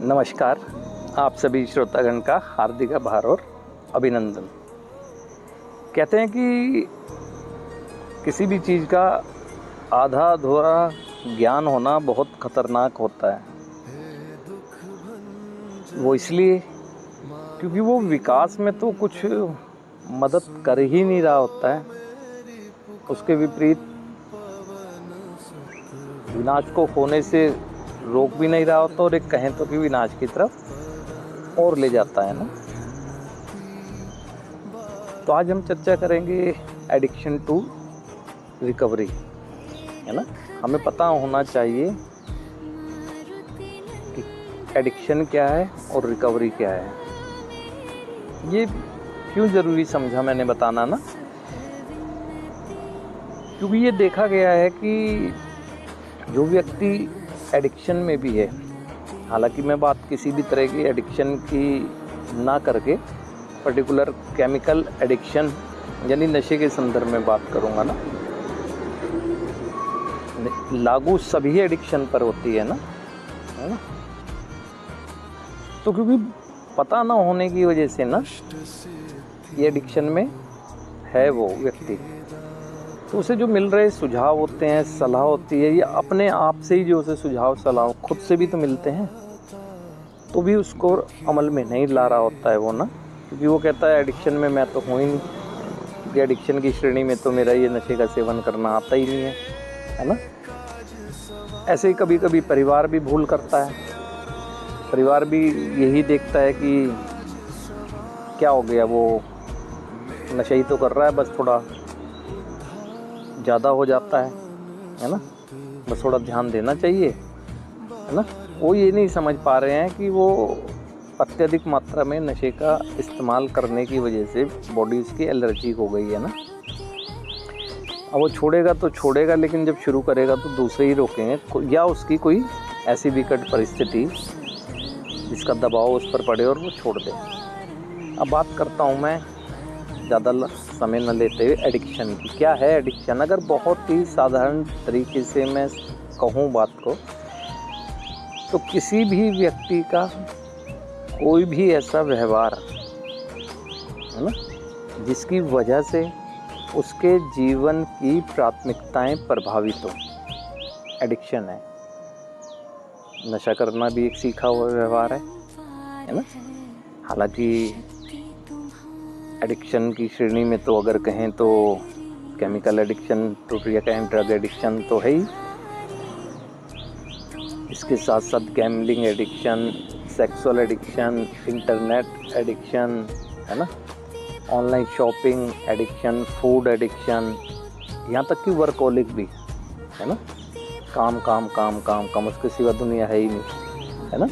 नमस्कार। आप सभी श्रोतागण का हार्दिक आभार और अभिनंदन। कहते हैं कि किसी भी चीज़ का आधा अधूरा ज्ञान होना बहुत खतरनाक होता है। वो इसलिए क्योंकि वो विकास में तो कुछ मदद कर ही नहीं रहा होता है, उसके विपरीत विनाश को होने से रोक भी नहीं रहा होता और एक कहें तो कि विनाश की तरफ और ले जाता है ना। तो आज हम चर्चा करेंगे एडिक्शन टू रिकवरी, है ना। हमें पता होना चाहिए कि एडिक्शन क्या है और रिकवरी क्या है। ये क्यों ज़रूरी समझा मैंने बताना ना, क्योंकि ये देखा गया है कि जो व्यक्ति एडिक्शन में भी है, हालांकि मैं बात किसी भी तरह की एडिक्शन की ना करके पर्टिकुलर केमिकल एडिक्शन यानी नशे के संदर्भ में बात करूँगा ना, लागू सभी एडिक्शन पर होती है ना। तो क्योंकि पता ना होने की वजह से ना ये एडिक्शन में है वो व्यक्ति, तो उसे जो मिल रहे सुझाव होते हैं, सलाह होती है, या अपने आप से ही जो उसे सुझाव सलाह खुद से भी तो मिलते हैं, तो भी उसको अमल में नहीं ला रहा होता है वो ना। क्योंकि वो कहता है एडिक्शन में मैं तो हूँ ही नहीं, क्योंकि एडिक्शन की श्रेणी में तो मेरा ये नशे का सेवन करना आता ही नहीं है ना। ऐसे ही कभी कभी परिवार भी भूल करता है, परिवार भी यही देखता है कि क्या हो गया, वो नशा ही तो कर रहा है, बस थोड़ा ज़्यादा हो जाता है ना, बस थोड़ा ध्यान देना चाहिए, है ना। वो ये नहीं समझ पा रहे हैं कि वो अत्यधिक मात्रा में नशे का इस्तेमाल करने की वजह से बॉडी उसकी एलर्जिक हो गई है ना। अब वो छोड़ेगा तो छोड़ेगा, लेकिन जब शुरू करेगा तो दूसरे ही रोकेंगे, या उसकी कोई ऐसी विकट परिस्थिति जिसका दबाव उस पर पड़े और वो छोड़ दे। अब बात करता हूँ मैं ज़्यादा समय न लेते हुए एडिक्शन की। क्या है एडिक्शन? अगर बहुत ही साधारण तरीके से मैं कहूँ बात को, तो किसी भी व्यक्ति का कोई भी ऐसा व्यवहार, है ना, जिसकी वजह से उसके जीवन की प्राथमिकताएं प्रभावित हो, एडिक्शन है। नशा करना भी एक सीखा हुआ व्यवहार है ना। हालांकि एडिक्शन की श्रेणी में तो अगर कहें तो केमिकल एडिक्शन तो या कहें ड्रग एडिक्शन तो है ही, इसके साथ साथ gambling addiction, sexual addiction, internet addiction, है ना, online shopping addiction, food addiction, यहाँ तक कि वर्कहोलिक भी, है ना। काम काम काम काम काम, उसके सिवा दुनिया है ही नहीं, है ना।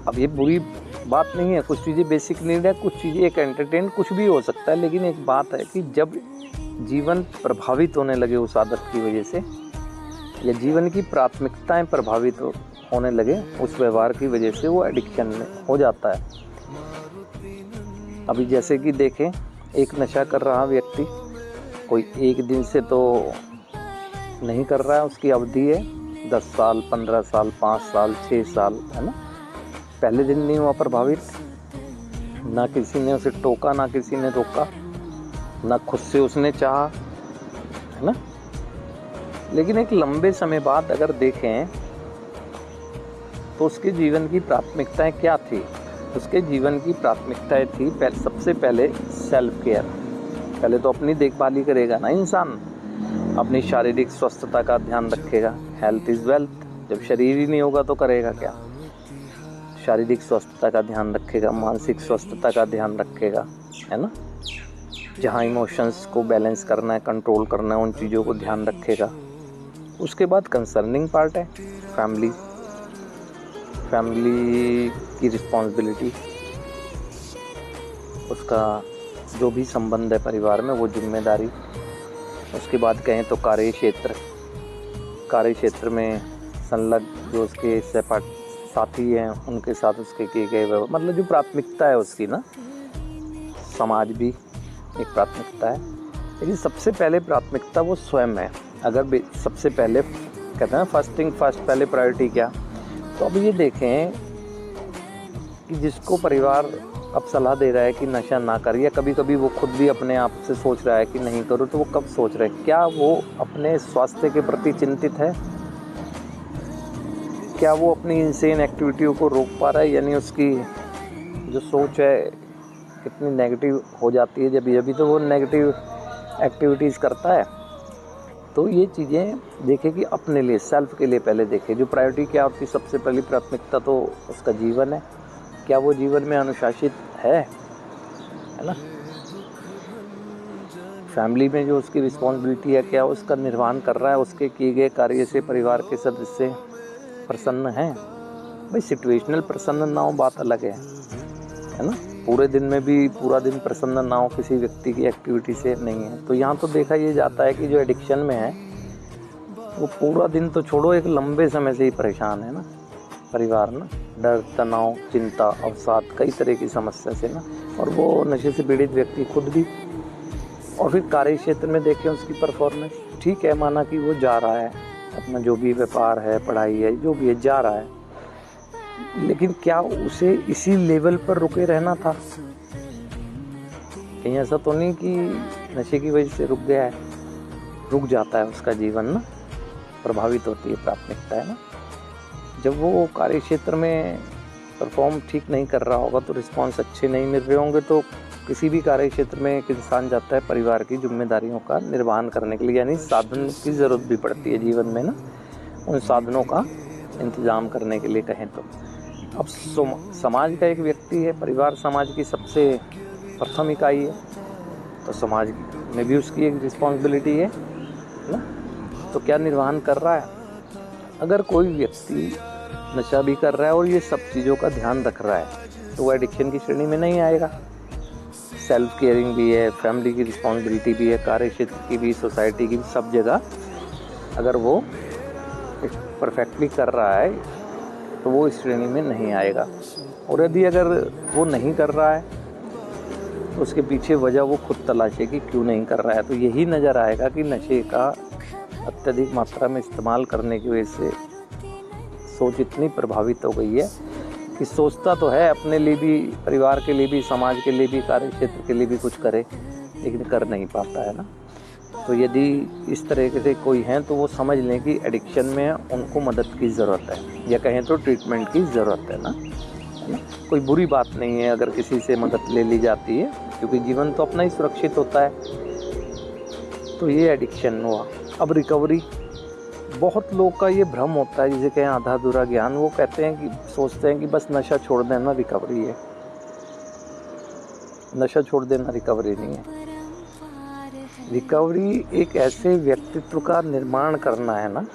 अब ये बुरी बात नहीं है, कुछ चीज़ें बेसिक नीड है, कुछ चीज़ें एक एंटरटेन कुछ भी हो सकता है, लेकिन एक बात है कि जब जीवन प्रभावित होने लगे उस आदत की वजह से, या जीवन की प्राथमिकताएं प्रभावित होने लगे उस व्यवहार की वजह से, वो एडिक्शन में हो जाता है। अभी जैसे कि देखें, एक नशा कर रहा व्यक्ति कोई एक दिन से तो नहीं कर रहा है, उसकी अवधि है 10 साल, 15 साल, 5 साल, 6 साल, है ना। पहले दिन नहीं हुआ प्रभावित, ना किसी ने उसे टोका, ना किसी ने रोका, ना खुद से उसने चाहा, है ना। लेकिन एक लंबे समय बाद अगर देखें तो उसके जीवन की प्राथमिकताएं क्या थी? उसके जीवन की प्राथमिकताएं थी सबसे पहले सेल्फ केयर। पहले तो अपनी देखभाल ही करेगा ना इंसान, अपनी शारीरिक स्वस्थता का ध्यान रखेगा। Health is wealth. जब शरीर ही नहीं होगा तो करेगा क्या? शारीरिक स्वस्थता का ध्यान रखेगा, मानसिक स्वस्थता का ध्यान रखेगा, है ना। जहाँ इमोशंस को बैलेंस करना है, कंट्रोल करना है, उन चीज़ों को ध्यान रखेगा। उसके बाद कंसर्निंग पार्ट है फैमिली की रिस्पॉन्सिबिलिटी, उसका जो भी संबंध है परिवार में वो जिम्मेदारी। उसके बाद कहें तो कार्य क्षेत्र में संलग्न जो उसके साथी हैं उनके साथ उसके किए गए, मतलब जो प्राथमिकता है उसकी ना, समाज भी एक प्राथमिकता है, लेकिन सबसे पहले प्राथमिकता वो स्वयं है। अगर सबसे पहले कहते हैं फर्स्ट थिंग फर्स्ट, पहले प्रायोरिटी क्या? तो अब ये देखें कि जिसको परिवार अब सलाह दे रहा है कि नशा ना कर, या कभी कभी वो खुद भी अपने आप से सोच रहा है कि नहीं करो, तो वो कब सोच रहा है? क्या वो अपने स्वास्थ्य के प्रति चिंतित है? क्या वो अपनी इनसेन एक्टिविटियों को रोक पा रहा है? यानी उसकी जो सोच है कितनी नेगेटिव हो जाती है जब तो वो नेगेटिव एक्टिविटीज़ करता है। तो ये चीज़ें देखें कि अपने लिए, सेल्फ के लिए पहले देखें। जो प्रायोरिटी क्या होती है, सबसे पहली प्राथमिकता तो उसका जीवन है। क्या वो जीवन में अनुशासित है ना? फैमिली में जो उसकी रिस्पॉन्सिबिलिटी है, क्या उसका निर्वहन कर रहा है? उसके किए गए कार्य से परिवार के सदस्य प्रसन्न हैं? भाई सिचुएशनल प्रसन्न ना हो बात अलग है ना? पूरे दिन में भी पूरा दिन प्रसन्न ना हो किसी व्यक्ति की एक्टिविटी से नहीं है। तो यहाँ तो देखा ये जाता है कि जो एडिक्शन में है वो पूरा दिन तो छोड़ो, एक लंबे समय से ही परेशान है ना परिवार ना, डर, तनाव, चिंता, अवसाद, कई तरह की समस्या से ना। और वो नशे से पीड़ित व्यक्ति खुद भी। और फिर कार्य क्षेत्र में देखें उसकी परफॉर्मेंस, ठीक है, माना कि वो जा रहा है अपना जो भी व्यापार है, पढ़ाई है, जो भी है, जा रहा है, लेकिन क्या उसे इसी लेवल पर रुके रहना था? कहीं ऐसा तो नहीं कि नशे की वजह से रुक गया है? रुक जाता है उसका जीवन ना, प्रभावित होती है प्राथमिकता है ना। जब वो कार्य क्षेत्र में परफॉर्म ठीक नहीं कर रहा होगा, तो रिस्पॉन्स अच्छे नहीं मिल रहे होंगे, तो किसी भी कार्य क्षेत्र में एक इंसान जाता है परिवार की जिम्मेदारियों का निर्वहन करने के लिए, यानी साधन की ज़रूरत भी पड़ती है जीवन में ना, उन साधनों का इंतज़ाम करने के लिए कहें तो। अब समाज का एक व्यक्ति है, परिवार समाज की सबसे प्रथम इकाई है, तो समाज में भी उसकी एक रिस्पॉन्सिबिलिटी है ना। तो क्या निर्वहन कर रहा है? अगर कोई व्यक्ति नशा भी कर रहा है और ये सब चीज़ों का ध्यान रख रहा है, तो वो एडिक्शन की श्रेणी में नहीं आएगा। सेल्फ केयरिंग भी है, फैमिली की रिस्पॉन्सिबिलिटी भी है, कार्य क्षेत्र की भी, सोसाइटी की भी, सब जगह अगर वो परफेक्टली कर रहा है तो वो इस श्रेणी में नहीं आएगा। और यदि अगर वो नहीं कर रहा है तो उसके पीछे वजह वो खुद तलाशे कि क्यों नहीं कर रहा है। तो यही नज़र आएगा कि नशे का अत्यधिक मात्रा में इस्तेमाल करने की वजह से सोच इतनी प्रभावित हो गई है कि सोचता तो है अपने लिए भी, परिवार के लिए भी, समाज के लिए भी, कार्य क्षेत्र के लिए भी कुछ करे, लेकिन कर नहीं पाता है ना। तो यदि इस तरह से कोई हैं तो वो समझ लें कि एडिक्शन में उनको मदद की ज़रूरत है, या कहें तो ट्रीटमेंट की ज़रूरत है ना। कोई बुरी बात नहीं है अगर किसी से मदद ले ली जाती है, क्योंकि जीवन तो अपना ही सुरक्षित होता है। तो ये एडिक्शन हुआ। अब रिकवरी, बहुत लोग का ये भ्रम होता है, जिसे कहें आधा अधूरा ज्ञान। वो कहते हैं कि सोचते हैं कि बस नशा छोड़ देना रिकवरी है। नशा छोड़ देना रिकवरी नहीं है। रिकवरी एक ऐसे व्यक्तित्व का निर्माण करना है ना,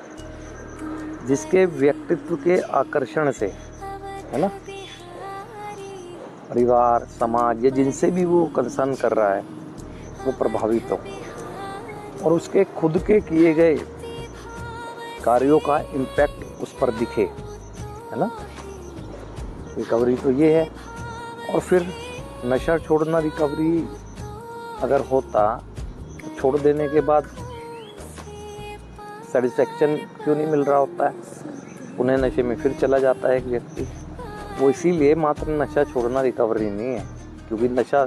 जिसके व्यक्तित्व के आकर्षण से, है ना, परिवार, समाज या जिनसे भी वो कंसर्न कर रहा है वो प्रभावित हो, और उसके खुद के किए गए कार्यों का इम्पैक्ट उस पर दिखे, है ना। रिकवरी तो ये है। और फिर नशा छोड़ना रिकवरी अगर होता, तो छोड़ देने के बाद सेटिस्फैक्शन क्यों नहीं मिल रहा होता है? पुनः नशे में फिर चला जाता है एक व्यक्ति। वो इसीलिए मात्र नशा छोड़ना रिकवरी नहीं है, क्योंकि नशा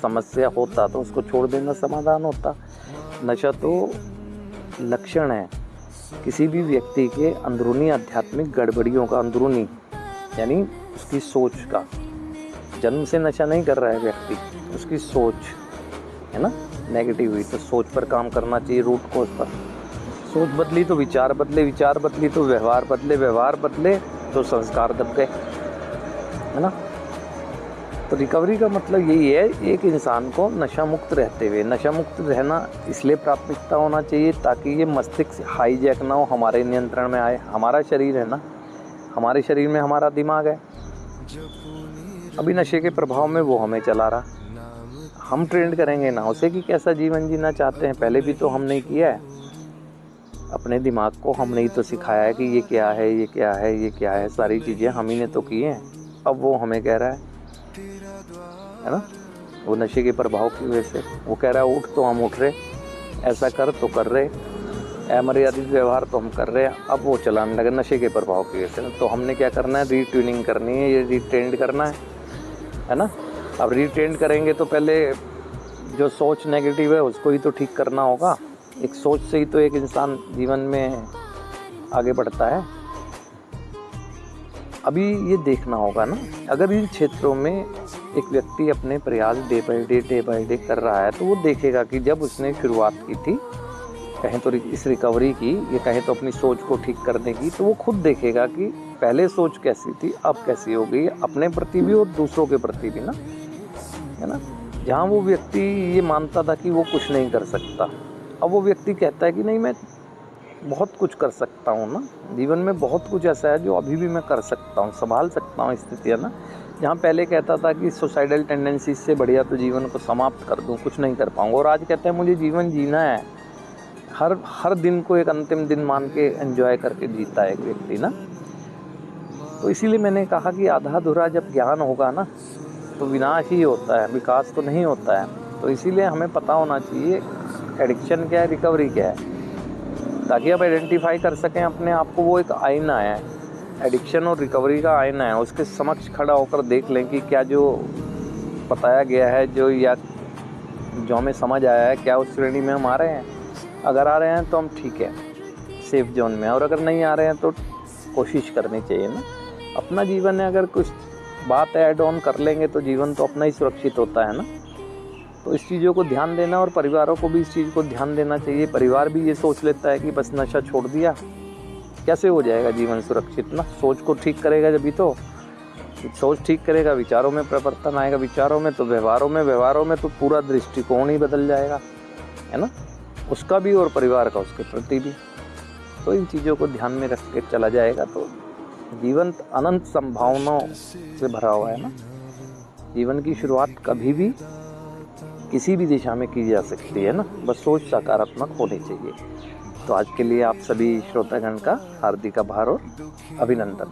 समस्या होता तो उसको छोड़ देना समाधान होता। नशा तो लक्षण है किसी भी व्यक्ति के अंदरूनी आध्यात्मिक गड़बड़ियों का, अंदरूनी यानी उसकी सोच का। जन्म से नशा नहीं कर रहा है व्यक्ति, उसकी सोच है ना नेगेटिव हुई, तो सोच पर काम करना चाहिए, रूट कोज पर। सोच बदली तो विचार बदले, विचार बदली तो व्यवहार बदले, व्यवहार बदले तो संस्कार दब गए, है ना। तो रिकवरी का मतलब यही है, एक इंसान को नशा मुक्त रहते हुए, नशा मुक्त रहना इसलिए प्राथमिकता होना चाहिए ताकि ये मस्तिष्क हाईजैक ना हो, हमारे नियंत्रण में आए। हमारा शरीर है ना, हमारे शरीर में हमारा दिमाग है। अभी नशे के प्रभाव में वो हमें चला रहा, हम ट्रेंड करेंगे ना उसे कि कैसा जीवन जीना चाहते हैं। पहले भी तो हमने किया है, अपने दिमाग को हमने ही तो सिखाया है कि ये क्या है, ये क्या है, ये क्या है, सारी चीज़ें हम ही ने तो की हैं। अब वो हमें कह रहा है ना, वो नशे के प्रभाव की वजह से वो कह रहा है उठ, तो हम उठ रहे, ऐसा कर तो कर रहे, अमर्यादित व्यवहार तो हम कर रहे हैं, अब वो चलाने लगे नशे के प्रभाव की वजह से। तो हमने क्या करना है, रीट्यूनिंग करनी है, ये रीट्रेंड करना है ना। अब रीट्रेंड करेंगे तो पहले जो सोच नेगेटिव है उसको ही तो ठीक करना होगा। एक सोच से ही तो एक इंसान जीवन में आगे बढ़ता है। अभी ये देखना होगा ना, अगर इन क्षेत्रों में एक व्यक्ति अपने प्रयास डे बाय डे कर रहा है, तो वो देखेगा कि जब उसने शुरुआत की थी, कहें तो इस रिकवरी की, ये कहें तो अपनी सोच को ठीक करने की, तो वो खुद देखेगा कि पहले सोच कैसी थी, अब कैसी हो गई, अपने प्रति भी और दूसरों के प्रति भी ना, है ना। जहाँ वो व्यक्ति ये मानता था कि वो कुछ नहीं कर सकता, अब वो व्यक्ति कहता है कि नहीं, मैं बहुत कुछ कर सकता हूँ ना, जीवन में बहुत कुछ ऐसा है जो अभी भी मैं कर सकता हूँ, संभाल सकता हूँ स्थिति, है ना। जहाँ पहले कहता था कि सुसाइडल टेंडेंसीज से बढ़िया तो जीवन को समाप्त कर दूँ, कुछ नहीं कर पाऊँगा, और आज कहता है मुझे जीवन जीना है, हर दिन को एक अंतिम दिन मान के एंजॉय करके जीता है एक व्यक्ति ना। तो इसीलिए मैंने कहा कि आधा अधूरा जब ज्ञान होगा ना, तो विनाश ही होता है, विकास तो नहीं होता है। तो इसीलिए हमें पता होना चाहिए एडिक्शन क्या है, रिकवरी क्या है, ताकि आप आइडेंटिफाई कर सकें अपने आप को। वो एक आईना है, एडिक्शन और रिकवरी का आईना है, उसके समक्ष खड़ा होकर देख लें कि क्या जो बताया गया है, जो हमें समझ आया है, क्या उस श्रेणी में हम आ रहे हैं। अगर आ रहे हैं तो हम ठीक है, सेफ जोन में, और अगर नहीं आ रहे हैं तो कोशिश करनी चाहिए ना। अपना जीवन है, अगर कुछ बात ऐड ऑन कर लेंगे तो जीवन तो अपना ही सुरक्षित होता है ना। तो इस चीज़ों को ध्यान देना, और परिवारों को भी इस चीज़ को ध्यान देना चाहिए। परिवार भी ये सोच लेता है कि बस नशा छोड़ दिया, कैसे हो जाएगा जीवन सुरक्षित ना। सोच को ठीक करेगा जब भी तो, सोच ठीक करेगा, विचारों में परिवर्तन आएगा, विचारों में तो व्यवहारों में, व्यवहारों में तो पूरा दृष्टिकोण ही बदल जाएगा, है ना, उसका भी और परिवार का, उसके प्रति भी। तो इन चीज़ों को ध्यान में रख के चला जाएगा तो जीवन अनंत संभावनाओं से भरा हुआ है ना। जीवन की शुरुआत कभी भी किसी भी दिशा में की जा सकती है ना, बस सोच सकारात्मक होनी चाहिए। तो आज के लिए आप सभी श्रोतागण का हार्दिक आभार और अभिनंदन।